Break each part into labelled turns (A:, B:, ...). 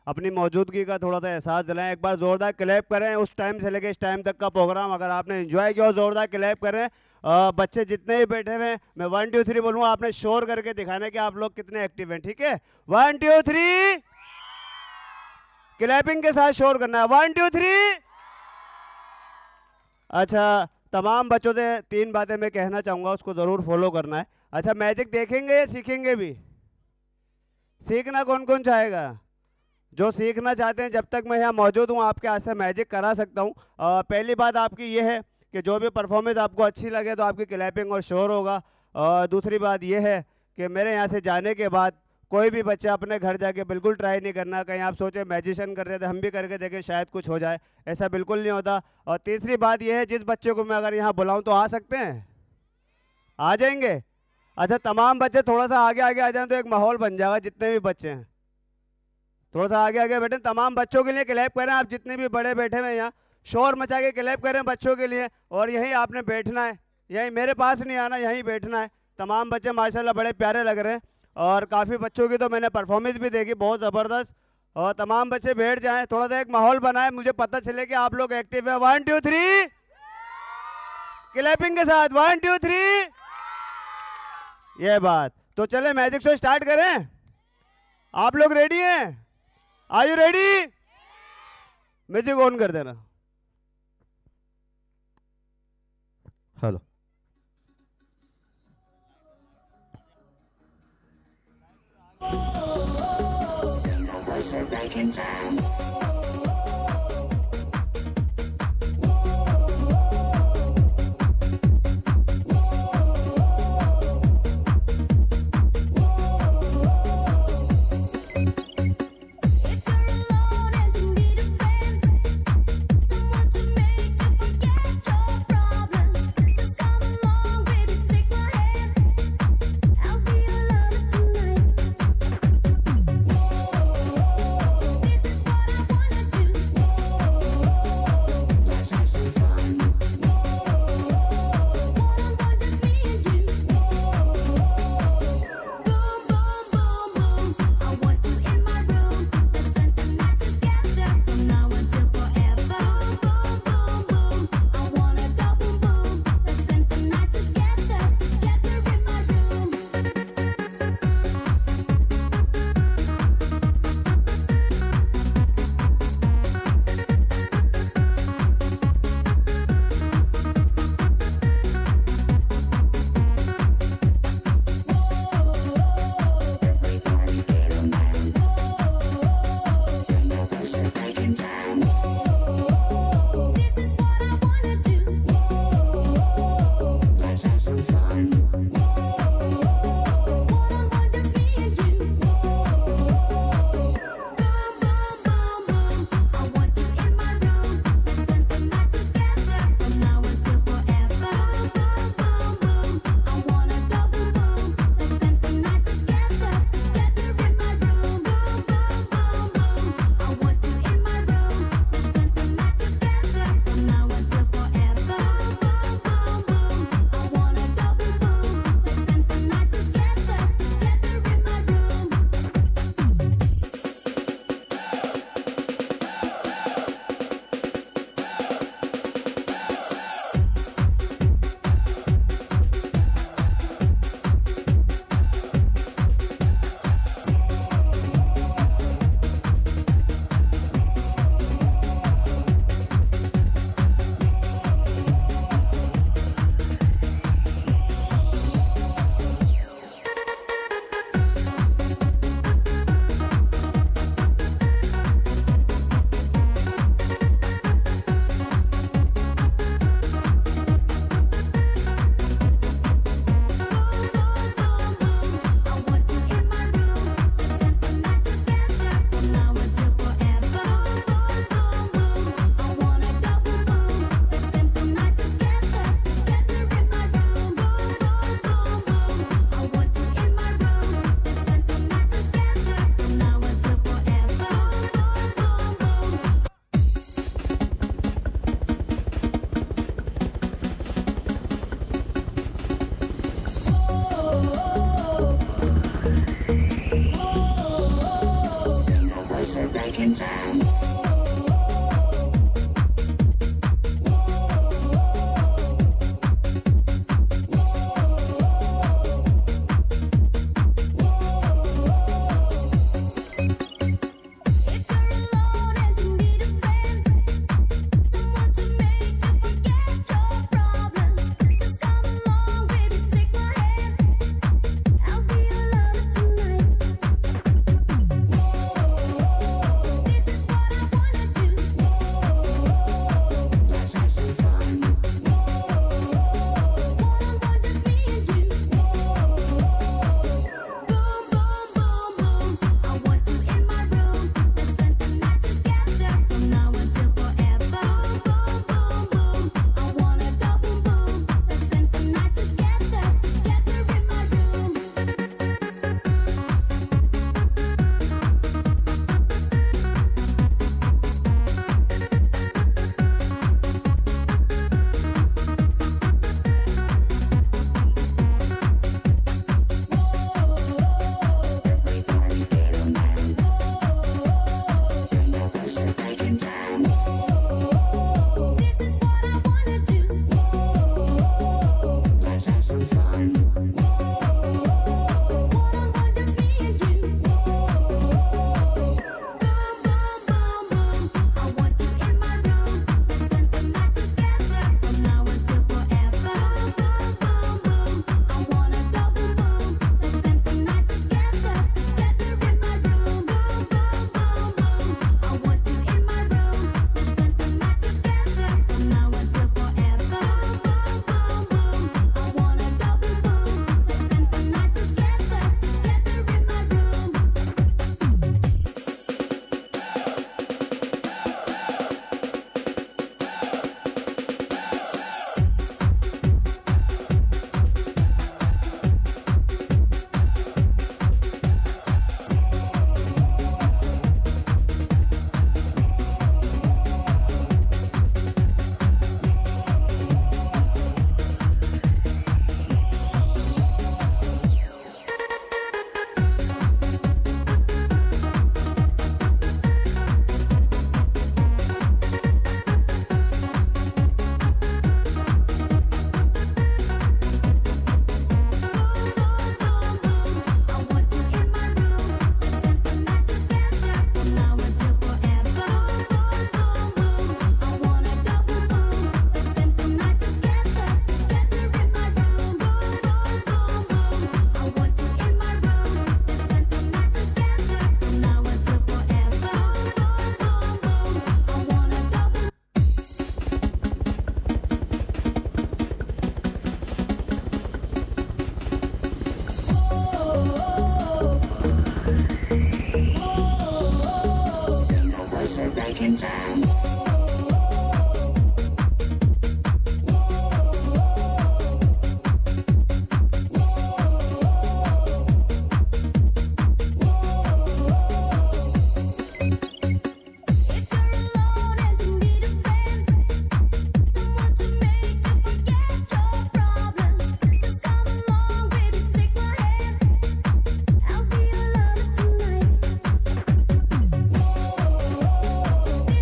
A: अपनी मौजूदगी का थोड़ा सा एहसास दिलाएं। एक बार जोरदार क्लैप करें उस टाइम से लेकर इस टाइम तक का प्रोग्राम अगर आपने एंजॉय किया हो, जोरदार क्लैप करें। बच्चे जितने भी बैठे हुए हैं, मैं 1 2 3 बोलूँगा, आपने शोर करके दिखाना कि आप लोग कितने एक्टिव हैं, ठीक है? 1 2 3 क्लैपिंग के साथ शोर करना है। 1 2 3। अच्छा, तमाम बच्चों से 3 बातें मैं कहना चाहूँगा, उसको ज़रूर फॉलो करना है। अच्छा, मैजिक देखेंगे या सीखेंगे भी? सीखना कौन कौन चाहेगा? जो सीखना चाहते हैं, जब तक मैं यहाँ मौजूद हूँ आपके हाथ से मैजिक करा सकता हूँ। पहली बात आपकी ये है कि जो भी परफॉर्मेंस आपको अच्छी लगे तो आपकी क्लैपिंग और शोर होगा। दूसरी बात ये है कि मेरे यहाँ से जाने के बाद कोई भी बच्चा अपने घर जाके बिल्कुल ट्राई नहीं करना। कहीं आप सोचे मैजिशियन कर रहे थे, हम भी करके देखें शायद कुछ हो जाए, ऐसा बिल्कुल नहीं होता। और तीसरी बात यह है, जिस बच्चे को मैं अगर यहाँ बुलाऊँ तो आ सकते हैं, आ जाएंगे? अच्छा, तमाम बच्चे थोड़ा सा आगे आगे आ जाएं तो एक माहौल बन जाएगा। जितने भी बच्चे हैं थोड़ा सा आगे आगे बैठे। तमाम बच्चों के लिए क्लैप करें। आप जितने भी बड़े बैठे हुए हैं यहाँ, शोर मचा के क्लैप करें बच्चों के लिए। और यहीं आपने बैठना है, यहीं मेरे पास नहीं आना, यहीं बैठना है। तमाम बच्चे माशाल्लाह बड़े प्यारे लग रहे हैं और काफ़ी बच्चों की तो मैंने परफॉर्मेंस भी देखी, बहुत ज़बरदस्त। और तमाम बच्चे बैठ जाएं, थोड़ा सा एक माहौल बनाए, मुझे पता चले कि आप लोग एक्टिव है। 1 2 3 क्लैपिंग के साथ। 1 2 3। ये बात तो चले मैजिक शो स्टार्ट करें। आप लोग रेडी हैं? Are you ready? Music on कर देना। Hello.
B: This is what I want.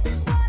B: This is what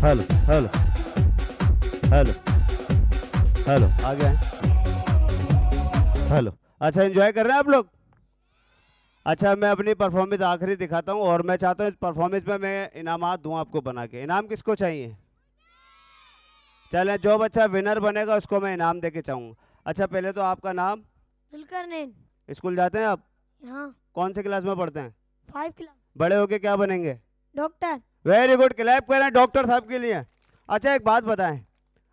A: hello hello hello hello आ गए हेलो। अच्छा एंजॉय कर रहे हैं आप लोग। अच्छा मैं अपनी परफॉर्मेंस आखिरी दिखाता हूँ और मैं चाहता हूँ इस परफॉर्मेंस में मैं इनामात दूँ आपको बना के। इनाम किसको चाहिए? चलें जो बच्चा विनर बनेगा उसको मैं इनाम दे के चाहूँगा। अच्छा पहले तो आपका नाम?
B: जुल्करनैन।
A: स्कूल जाते हैं आप?
B: हाँ।
A: कौन से क्लास में पढ़ते हैं?
B: 5 क्लास।
A: बड़े होके क्या बनेंगे?
B: डॉक्टर।
A: वेरी गुड, क्लैप करें डॉक्टर साहब के लिए। अच्छा एक बात बताएं,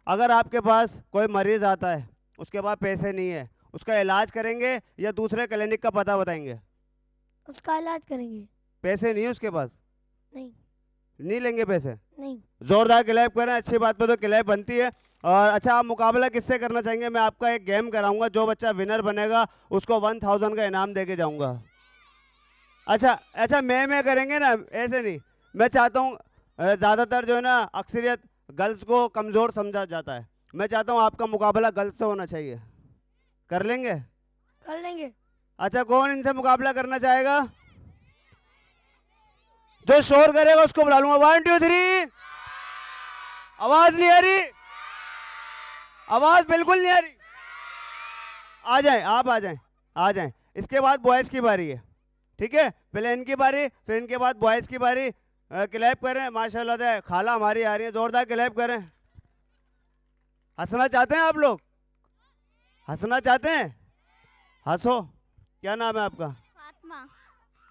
A: अगर आपके पास कोई मरीज आता है उसके पास पैसे नहीं है, उसका इलाज करेंगे या दूसरे क्लिनिक का पता बताएंगे?
B: उसका इलाज करेंगे।
A: पैसे नहीं है उसके पास?
B: नहीं।
A: नहीं लेंगे पैसे?
B: नहीं।
A: जोरदार क्लैप करें, अच्छी बात पे तो क्लैप बनती है। और अच्छा आप मुकाबला किससे करना चाहेंगे? मैं आपका एक गेम कराऊंगा, जो बच्चा विनर बनेगा उसको 1000 का इनाम दे के जाऊंगा। अच्छा अच्छा मैं करेंगे ना, ऐसे नहीं। मैं चाहता हूँ ज़्यादातर जो है ना अक्सरियत गर्ल्स को कमज़ोर समझा जाता है, मैं चाहता हूँ आपका मुकाबला गर्ल्स से होना चाहिए। कर लेंगे?
B: कर लेंगे।
A: अच्छा कौन इनसे मुकाबला करना चाहेगा? जो शोर करेगा उसको बुला लूंगा। 1 2 3। आवाज नहीं आ रही, आवाज बिल्कुल नहीं आ रही। आ जाएं आप, आ जाएं आ जाएं। इसके बाद बॉयज की बारी है, ठीक है? पहले इनकी बारी, फिर इनके बाद बॉयज की बारी। क्लैप करें, माशाल्लाह से खाला हमारी आ रही है, जोरदार क्लैप करें। हंसना चाहते हैं आप लोग? हंसना चाहते हैं? हंसो। क्या नाम है आपका?
C: फातिमा।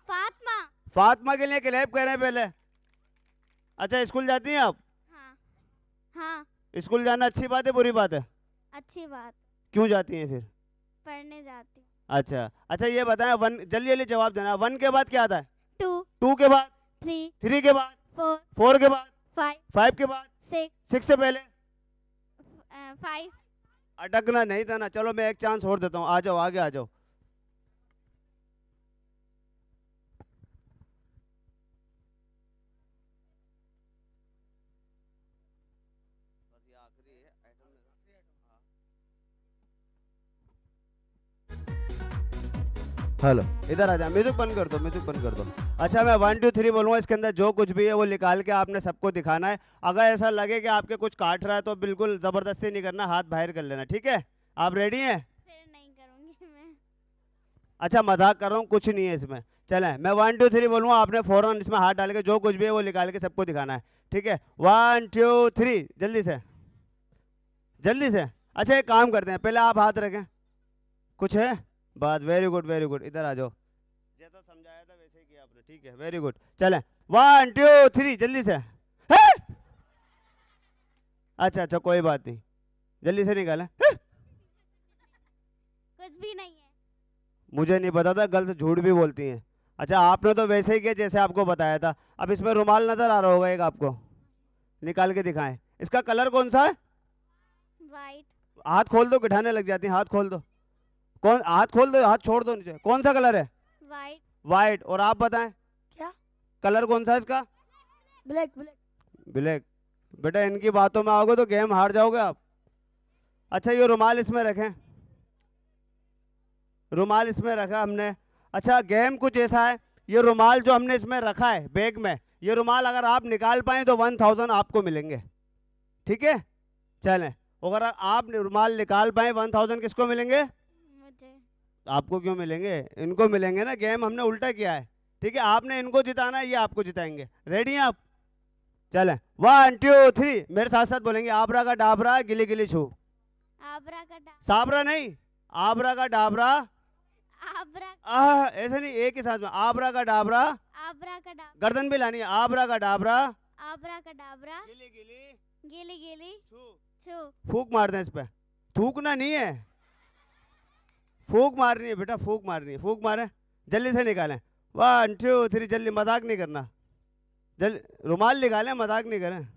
C: फातिमा।
A: फातिमा के लिए क्लैप करें पहले। अच्छा स्कूल जाती हैं आप?
C: हाँ हाँ।
A: स्कूल जाना अच्छी बात है बुरी बात है?
C: अच्छी बात।
A: क्यों जाती हैं फिर?
C: पढ़ने जाती हूँ।
A: अच्छा अच्छा ये बताएं, वन जल्दी जल्दी जवाब देना। 1 के बाद क्या आता है?
C: 2
A: 2 के बाद?
C: 3
A: 3 के बाद?
C: 4
A: 4 के बाद?
C: 5
A: 5 के बाद?
C: 6
A: 6 से पहले?
C: 5।
A: अटकना नहीं था ना। चलो मैं एक चांस और देता हूँ, आ जाओ आगे आ जाओ। हेलो इधर आ जा, म्यूजिक बंद कर दो, म्यूजिक बंद कर दो। अच्छा मैं 1 2 3 बोलूँगा, इसके अंदर जो कुछ भी है वो निकाल के आपने सबको दिखाना है। अगर ऐसा लगे कि आपके कुछ काट रहा है तो बिल्कुल ज़बरदस्ती नहीं करना, हाथ बाहर कर लेना, ठीक है? आप रेडी हैं?
C: फिर नहीं करूँगी मैं।
A: अच्छा मजाक कर रहा हूँ, कुछ नहीं है इसमें। चलें मैं 1 2 3 बोलूँगा, आपने फ़ौरन इसमें हाथ डाल के जो कुछ भी है वो निकाल के सबको दिखाना है, ठीक है? 1 2 3 जल्दी से, जल्दी से। अच्छा एक काम करते हैं, पहले आप हाथ रखें। कुछ है बात? वेरी गुड वेरी गुड, इधर आ जाओ। जैसा समझाया था वैसे ही किया आपने, ठीक है? Very good. चलें 1 2 3 जल्दी से। है? अच्छा अच्छा कोई बात नहीं, जल्दी से निकालें।
C: कुछ भी नहीं है।
A: मुझे नहीं पता था गर्ल्स झूठ भी बोलती हैं। अच्छा आपने तो वैसे ही किया जैसे आपको बताया था। अब इसमें रुमाल नजर आ रहा होगा एक आपको, निकाल के दिखाएं। इसका कलर कौन सा है?
C: वाइट।
A: हाथ खोल दो, गिठाने लग जाती हैं, हाथ खोल दो। कौन? हाथ खोल दो, हाथ छोड़ दो नीचे। कौन सा कलर है?
C: वाइट।
A: वाइट। और आप बताएं
B: क्या?
A: कलर कौन सा है इसका?
B: ब्लैक। ब्लैक।
A: ब्लैक। बेटा इनकी बातों में आओगे तो गेम हार जाओगे आप। अच्छा ये रुमाल इसमें रखें, रुमाल इसमें रखा हमने। अच्छा गेम कुछ ऐसा है, ये रुमाल जो हमने इसमें रखा है बैग में, ये रुमाल अगर आप निकाल पाए तो 1000 आपको मिलेंगे, ठीक है? चलें, अगर आप रुमाल निकाल पाए 1000 किसको मिलेंगे?
C: मुझे।
A: आपको क्यों मिलेंगे? इनको मिलेंगे ना। गेम हमने उल्टा किया है, ठीक है? आपने इनको जिताना है, ये आपको जिताएंगे। रेडी हैं आप? चलें 1 2 3 मेरे साथ साथ बोलेंगे। आबरा का डाबरा गिली गिली छू।
C: आबरा का डा
A: साबरा नहीं, आबरा का डाबरा।
C: आबरा।
A: ऐसे नहीं, एक ही साथ में। आबरा का डाबरा,
C: आबरा का डा
A: गर्दन भी लानी है। आबरा का डाबरा
C: आबरा का डाबरा।
A: गिली गिली
C: गिली गिली
A: छू।
C: छू।
A: फूक मार दें इस पे। थूकना नहीं है, फूक मारनी है बेटा, फूक मारनी है। फूक मारे, जल्दी से निकालें। 1 2 3 जल्दी, मजाक नहीं करना। जल्दी रुमाल निकालें, मजाक नहीं करें।
C: नहीं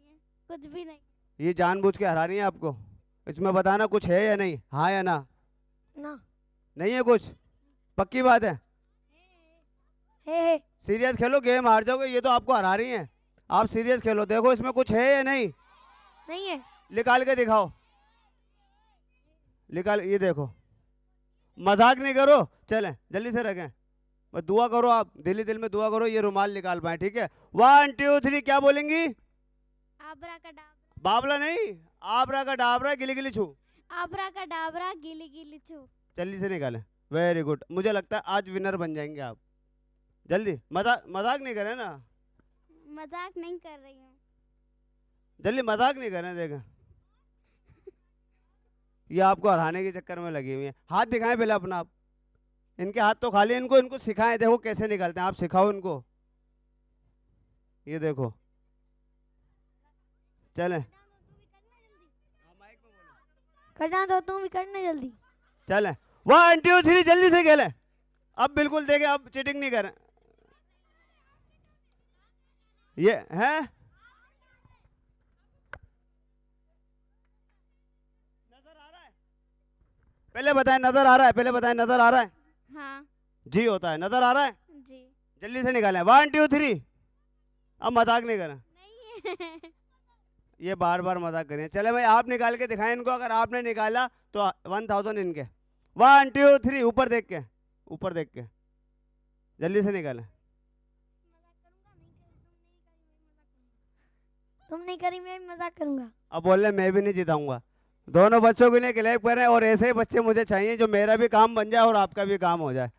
C: है, कुछ भी नहीं।
A: ये जानबूझ के हरा रही है आपको। इसमें बताना कुछ है या नहीं, हाँ या ना?
B: ना।
A: नहीं है कुछ? पक्की बात है?
B: है।
A: सीरियस खेलो, गेम हार जाओगे, ये तो आपको हरा रही हैं। आप सीरियस खेलो, देखो इसमें कुछ है या नहीं।
B: नहीं है।
A: निकाल के दिखाओ, निकाल, ये देखो, मजाक नहीं करो। चलें जल्दी से रखें। बस दुआ करो, आप दिली दिल में दुआ करो ये रुमाल निकाल पाए, ठीक है। 1 2 3 क्या बोलेंगी?
C: आबरा का डाबरा।
A: बाबला नहीं, आबरा का डाबरा गिली गिली छू।
C: आबरा का डाबरा गिली गिली छू।
A: जल्दी से निकालें। वेरी गुड, मुझे लगता है आज विनर बन जाएंगे आप। जल्दी, मजाक मजाक नहीं करें ना,
C: मजाक नहीं कर रही हूँ।
A: जल्दी मजाक नहीं करें। देखें ये आपको हराने के चक्कर में लगी हुई है। हाथ दिखाएं पहले अपना आप। इनके हाथ तो खाली, इनको इनको सिखाएं, देखो कैसे निकालते हैं, आप सिखाओ इनको। ये देखो, चलें
B: करना तो तुम भी करना जल्दी।
A: चलें। 1 2 3 जल्दी से खेलें। अब बिल्कुल देखें, अब चीटिंग नहीं करें। ये है नजर आ रहा है? पहले बताएं नजर आ रहा है, पहले बताएं नजर आ रहा है?
C: हाँ
A: जी होता है, नजर आ रहा है।
C: जी।
A: जल्दी से निकालें। 1 2 3। अब मजाक नहीं करें,
C: नहीं है।
A: ये बार बार मजाक करें। चले भाई आप निकाल के दिखाएं इनको, अगर आपने निकाला तो 1000 इनके। 1 2 3 ऊपर देख के, ऊपर देख के जल्दी से निकालें।
B: तुम नहीं करी मैं भी मजाक करूंगा।
A: अब बोल रहे मैं भी नहीं जिताऊंगा। दोनों बच्चों के लिए क्लैप करें, और ऐसे ही बच्चे मुझे चाहिए जो मेरा भी काम बन जाए और आपका भी काम हो जाए।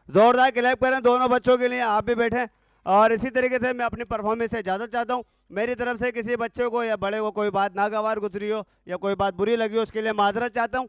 A: जोरदार क्लैप करें दोनों बच्चों के लिए, आप भी बैठे। और इसी तरीके से मैं अपनी परफॉर्मेंस से इजाज़त चाहता हूँ। मेरी तरफ से किसी बच्चे को या बड़े को कोई बात नागवार गुजरी हो या कोई बात बुरी लगी हो, उसके लिए माजरत चाहता हूँ।